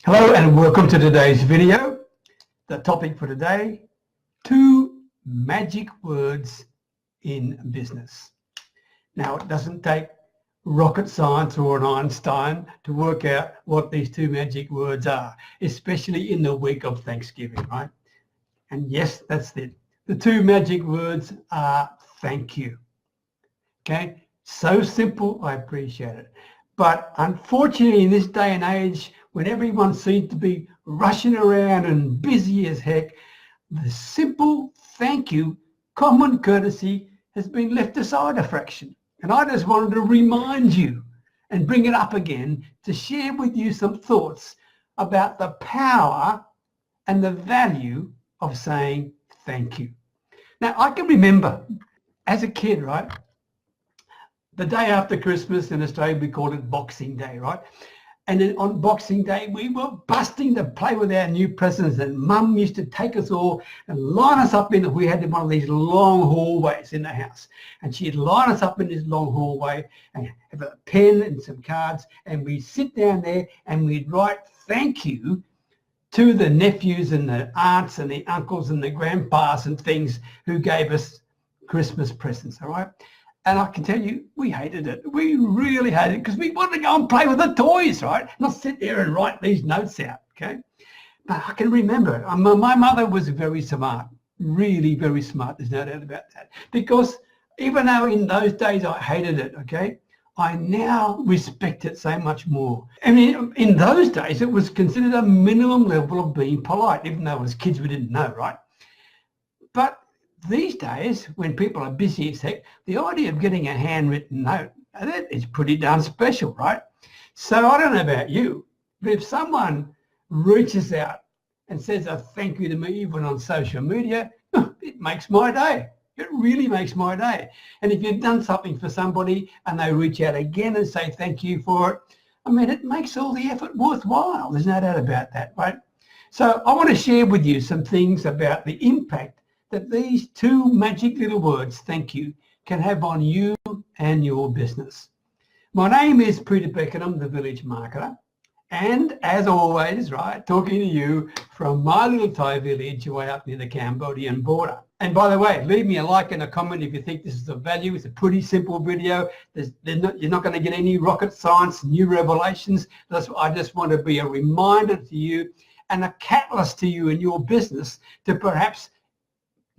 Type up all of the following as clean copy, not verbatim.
Hello and welcome to today's video. The topic for today, 2 magic words in business. Now, it doesn't take rocket science or an Einstein to work out what these 2 magic words are, especially in the week of Thanksgiving, right? And yes, that's it. The 2 magic words are thank you. Okay, so simple, I appreciate it. But unfortunately, in this day and age, when everyone seems to be rushing around and busy as heck, the simple thank you, common courtesy, has been left aside a fraction. And I just wanted to remind you and bring it up again to share with you some thoughts about the power and the value of saying thank you. Now, I can remember as a kid, right? The day after Christmas in Australia, we called it Boxing Day, right? And then on Boxing Day, we were busting to play with our new presents, and Mum used to take us all and line us up in, we had one of these long hallways in the house, and she'd line us up in this long hallway and have a pen and some cards, and we'd sit down there and we'd write thank you to the nephews and the aunts and the uncles and the grandpas and things who gave us Christmas presents, all right? And I can tell you, we hated it. We really hated it because we wanted to go and play with the toys, right? Not sit there and write these notes out, okay? But I can remember, my mother was very smart, really very smart. There's no doubt about that. Because even though in those days I hated it, okay, I now respect it so much more. I mean, in those days, it was considered a minimum level of being polite, even though as kids we didn't know, right? But these days, when people are busy as heck, the idea of getting a handwritten note, that is pretty darn special, right? So I don't know about you, but if someone reaches out and says a thank you to me, even on social media, it makes my day. It really makes my day. And if you've done something for somebody and they reach out again and say thank you for it, I mean, it makes all the effort worthwhile. There's no doubt about that, right? So I want to share with you some things about the impact that these 2 magic little words, thank you, can have on you and your business. My name is Peter Beckenham, the Village Marketer. And as always, right, talking to you from my little Thai village way up near the Cambodian border. And by the way, leave me a like and a comment if you think this is of value. It's a pretty simple video. You're not going to get any rocket science, new revelations. I just want to be a reminder to you and a catalyst to you in your business to perhaps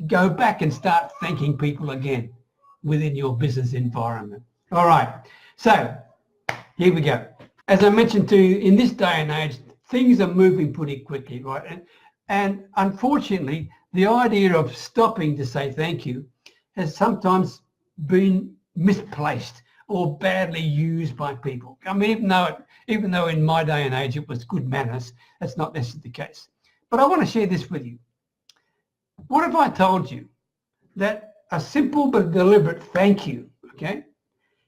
go back and start thanking people again within your business environment. All right, so here we go. As I mentioned to you, in this day and age, things are moving pretty quickly, right? And unfortunately, the idea of stopping to say thank you has sometimes been misplaced or badly used by people. I mean, even though in my day and age it was good manners, that's not necessarily the case. But I want to share this with you. What if I told you that a simple but deliberate thank you, okay,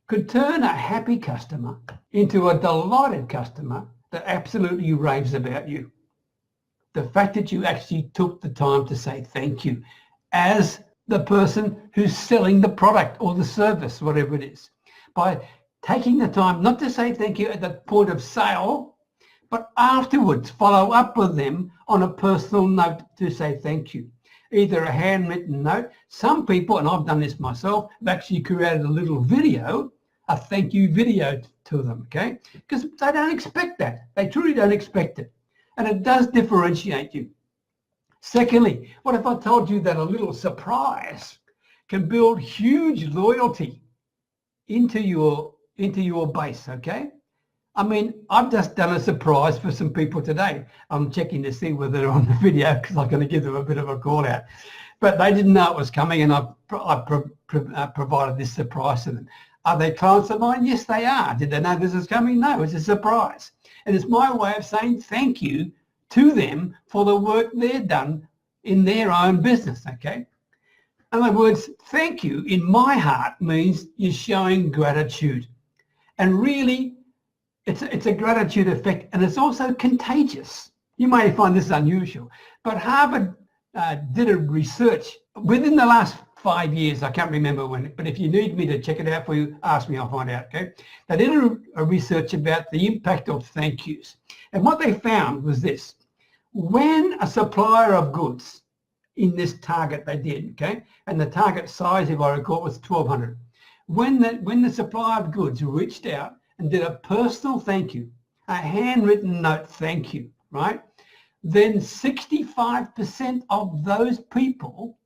could turn a happy customer into a delighted customer that absolutely raves about you? The fact that you actually took the time to say thank you as the person who's selling the product or the service, whatever it is, by taking the time not to say thank you at the point of sale, but afterwards follow up with them on a personal note to say thank you. Either a handwritten note. Some people, and I've done this myself, have actually created a little video, a thank you video to them, okay? Because they don't expect that. They truly don't expect it. And it does differentiate you. Secondly, what if I told you that a little surprise can build huge loyalty into your base, okay? I mean, I've just done a surprise for some people today. I'm checking to see whether they're on the video because I'm going to give them a bit of a call out. But they didn't know it was coming, and I provided this surprise to them. Are they clients of mine? Yes, they are. Did they know this was coming? No, it's a surprise. And it's my way of saying thank you to them for the work they've done in their own business, okay? In other words, thank you in my heart means you're showing gratitude. And really, it's a gratitude effect, and it's also contagious. You may find this unusual, but Harvard did a research within the last 5 years. I can't remember when, but if you need me to check it out for you, ask me, I'll find out, okay? They did a research about the impact of thank yous. And what they found was this. When a supplier of goods in this target they did, okay, and the target size, if I recall, was 1,200. When the supplier of goods reached out and did a personal thank you, a handwritten note thank you, right, then 65% of those people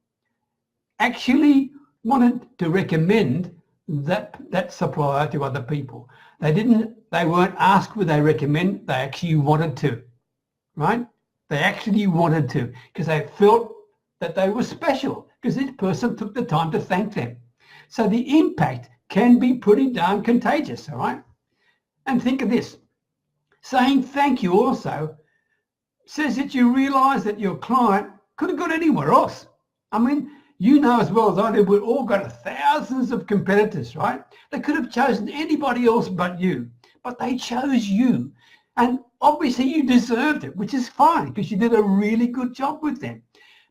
actually wanted to recommend that supplier to other people. They weren't asked would they recommend, they actually wanted to, right? They actually wanted to because they felt that they were special because this person took the time to thank them. So the impact can be pretty darn contagious, all right? And think of this. Saying thank you also says that you realize that your client could have gone anywhere else. I mean, you know as well as I do, we've all got thousands of competitors, right? They could have chosen anybody else but you, but they chose you. And obviously you deserved it, which is fine because you did a really good job with them.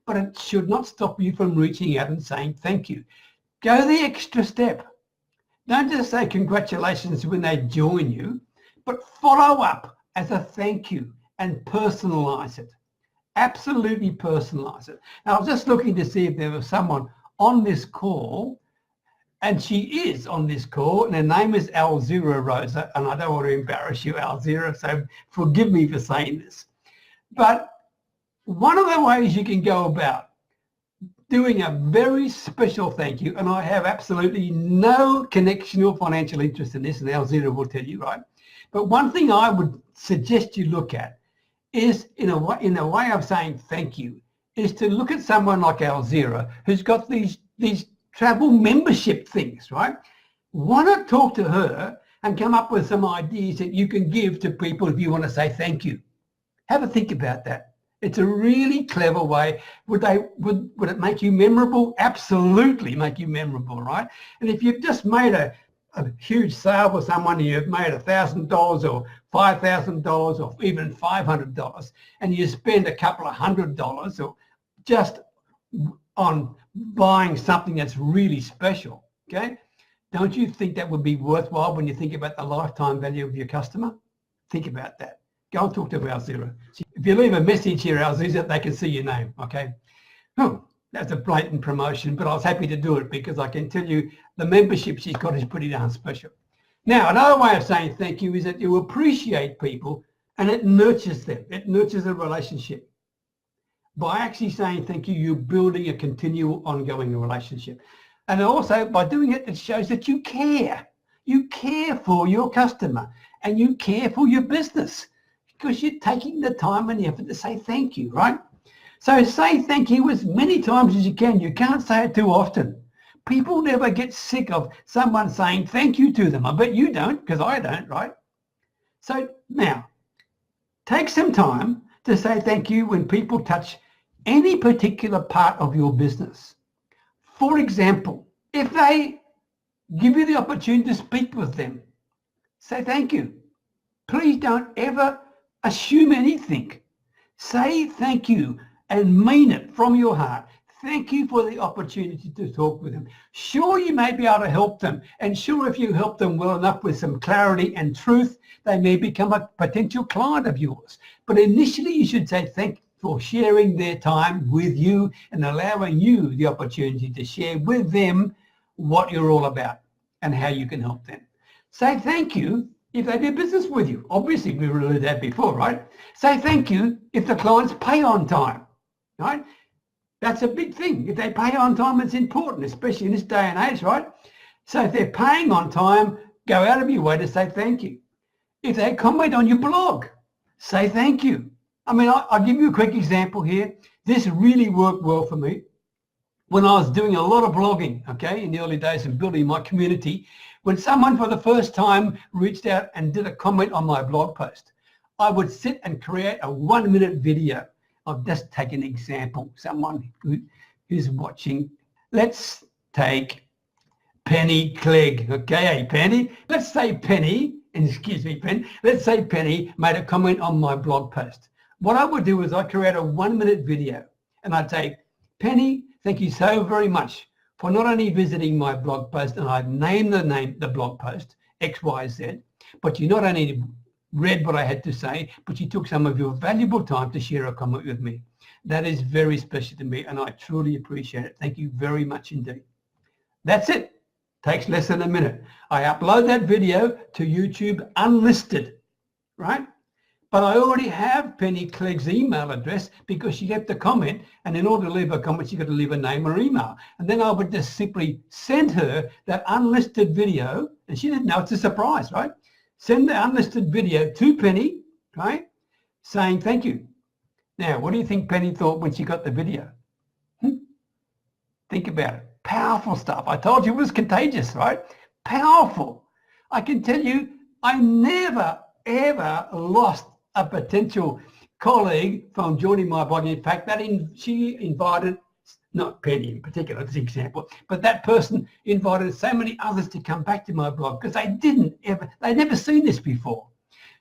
But it should not stop you from reaching out and saying thank you. Go the extra step. Don't just say congratulations when they join you, but follow up as a thank you and personalize it. Absolutely personalize it. Now, I was just looking to see if there was someone on this call, and she is on this call, and her name is Alzira Rosa, and I don't want to embarrass you, Alzira, so forgive me for saying this. But one of the ways you can go about doing a very special thank you, and I have absolutely no connection or financial interest in this, and Alzira will tell you, right? But one thing I would suggest you look at is, in a way of saying thank you, is to look at someone like Alzira who's got these travel membership things, right? Why not talk to her and come up with some ideas that you can give to people if you want to say thank you? Have a think about that. It's a really clever way. Would it make you memorable? Absolutely make you memorable, right? And if you've just made a huge sale for someone, and you've made $1,000 or $5,000 or even $500, and you spend a couple of $100 or just on buying something that's really special, okay? Don't you think that would be worthwhile when you think about the lifetime value of your customer? Think about that. Go and talk to Alzira. If you leave a message here, Alzira, they can see your name, okay? Oh, that's a blatant promotion, but I was happy to do it because I can tell you the membership she's got is pretty darn special. Now, another way of saying thank you is that you appreciate people and it nurtures them. It nurtures a relationship. By actually saying thank you, you're building a continual ongoing relationship. And also by doing it, it shows that you care. You care for your customer and you care for your business because you're taking the time and the effort to say thank you, right? So say thank you as many times as you can. You can't say it too often. People never get sick of someone saying thank you to them. I bet you don't, because I don't, right? So now, take some time to say thank you when people touch any particular part of your business. For example, if they give you the opportunity to speak with them, say thank you. Please don't ever assume anything. Say thank you and mean it from your heart. Thank you for the opportunity to talk with them. Sure, you may be able to help them, and sure, if you help them well enough with some clarity and truth, they may become a potential client of yours. But initially, you should say thank you for sharing their time with you and allowing you the opportunity to share with them what you're all about and how you can help them. Say thank you if they do business with you. Obviously, we reviewed that before, right? Say thank you if the clients pay on time, right? That's a big thing. If they pay on time, it's important, especially in this day and age, right? So if they're paying on time, go out of your way to say thank you. If they comment on your blog, say thank you. I mean, I'll give you a quick example here. This really worked well for me when I was doing a lot of blogging, okay, in the early days of building my community. When someone for the first time reached out and did a comment on my blog post, I would sit and create a 1-minute video. I'll just take an example, someone who's watching. Let's take Penny Clegg, okay, hey Penny. Let's say Penny, excuse me, Penny. Let's say Penny made a comment on my blog post. What I would do is I'd create a 1-minute video and I'd say, Penny, thank you so very much for not only visiting my blog post, and I've named the blog post, XYZ, but you not only read what I had to say, but you took some of your valuable time to share a comment with me. That is very special to me, and I truly appreciate it. Thank you very much indeed. That's it. Takes less than a minute. I upload that video to YouTube unlisted, right? But I already have Penny Clegg's email address because she left a comment, and in order to leave a comment, you've got to leave a name or email. And then I would just simply send her that unlisted video, and she didn't know, it's a surprise, right? Send the unlisted video to Penny, right, saying thank you. Now, what do you think Penny thought when she got the video? Think about it. Powerful stuff. I told you it was contagious, right? Powerful. I can tell you, I never, ever lost a potential colleague from joining my blog. In fact, she invited, not Penny in particular, as an example, but that person invited so many others to come back to my blog because they'd never seen this before.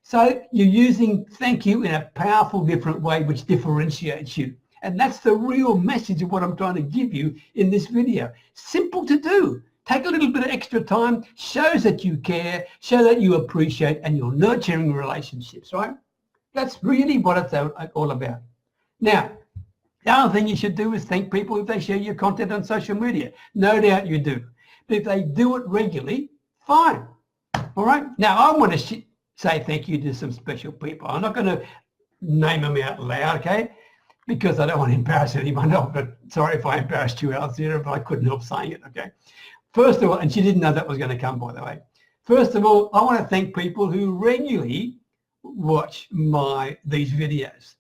So you're using thank you in a powerful, different way, which differentiates you. And that's the real message of what I'm trying to give you in this video. Simple to do. Take a little bit of extra time, shows that you care, show that you appreciate, and you're nurturing relationships, right? That's really what it's all about. Now, the other thing you should do is thank people if they share your content on social media. No doubt you do. But if they do it regularly, fine. All right? Now, I want to say thank you to some special people. I'm not going to name them out loud, okay? Because I don't want to embarrass anyone else. But sorry if I embarrassed you out there, but I couldn't help saying it, okay? First of all, and she didn't know that was going to come, by the way. First of all, I want to thank people who regularly watch these videos,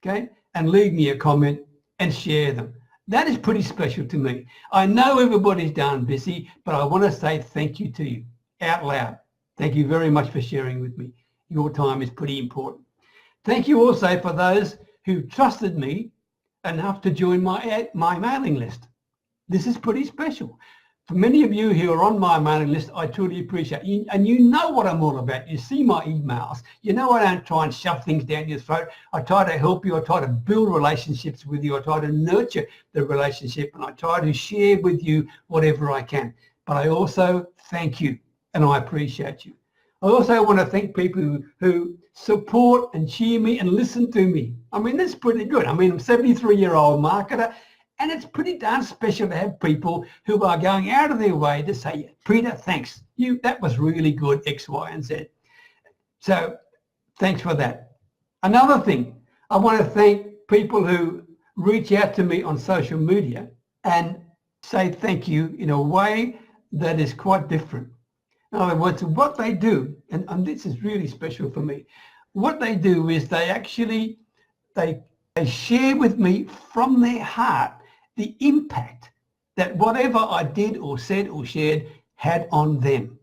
okay? And leave me a comment and share them. That is pretty special to me. I know everybody's darn busy, but I want to say thank you to you out loud. Thank you very much for sharing with me. Your time is pretty important. Thank you also for those who trusted me enough to join my mailing list. This is pretty special. For many of you who are on my mailing list, I truly appreciate you. And you know what I'm all about. You see my emails. You know I don't try and shove things down your throat. I try to help you. I try to build relationships with you. I try to nurture the relationship, and I try to share with you whatever I can. But I also thank you, and I appreciate you. I also want to thank people who support and cheer me and listen to me. I mean, that's pretty good. I mean, I'm a 73-year-old marketer, and it's pretty darn special to have people who are going out of their way to say, Peter, thanks. That was really good, X, Y, and Z. So thanks for that. Another thing, I want to thank people who reach out to me on social media and say thank you in a way that is quite different. In other words, what they do, and this is really special for me, what they do is they share with me from their heart the impact that whatever I did or said or shared had on them.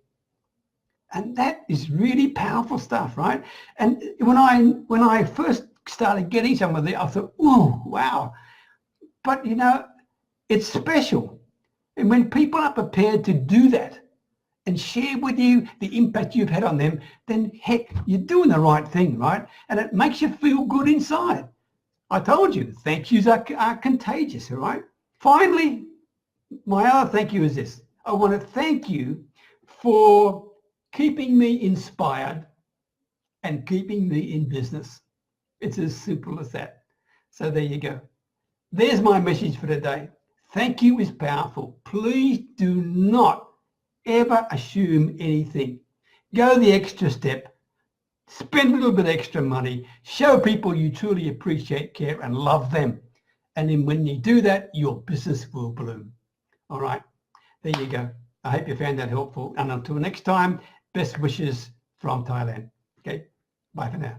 And that is really powerful stuff, right? And when I first started getting some of that, I thought, oh, wow. But, you know, it's special. And when people are prepared to do that and share with you the impact you've had on them, then heck, you're doing the right thing, right? And it makes you feel good inside. I told you, thank yous are contagious, all right? Finally, my other thank you is this. I want to thank you for keeping me inspired and keeping me in business. It's as simple as that. So there you go. There's my message for today. Thank you is powerful. Please do not ever assume anything. Go the extra step. Spend a little bit extra money. Show people you truly appreciate, care, and love them. And then when you do that, your business will bloom. All right. There you go. I hope you found that helpful. And until next time, best wishes from Thailand. Okay. Bye for now.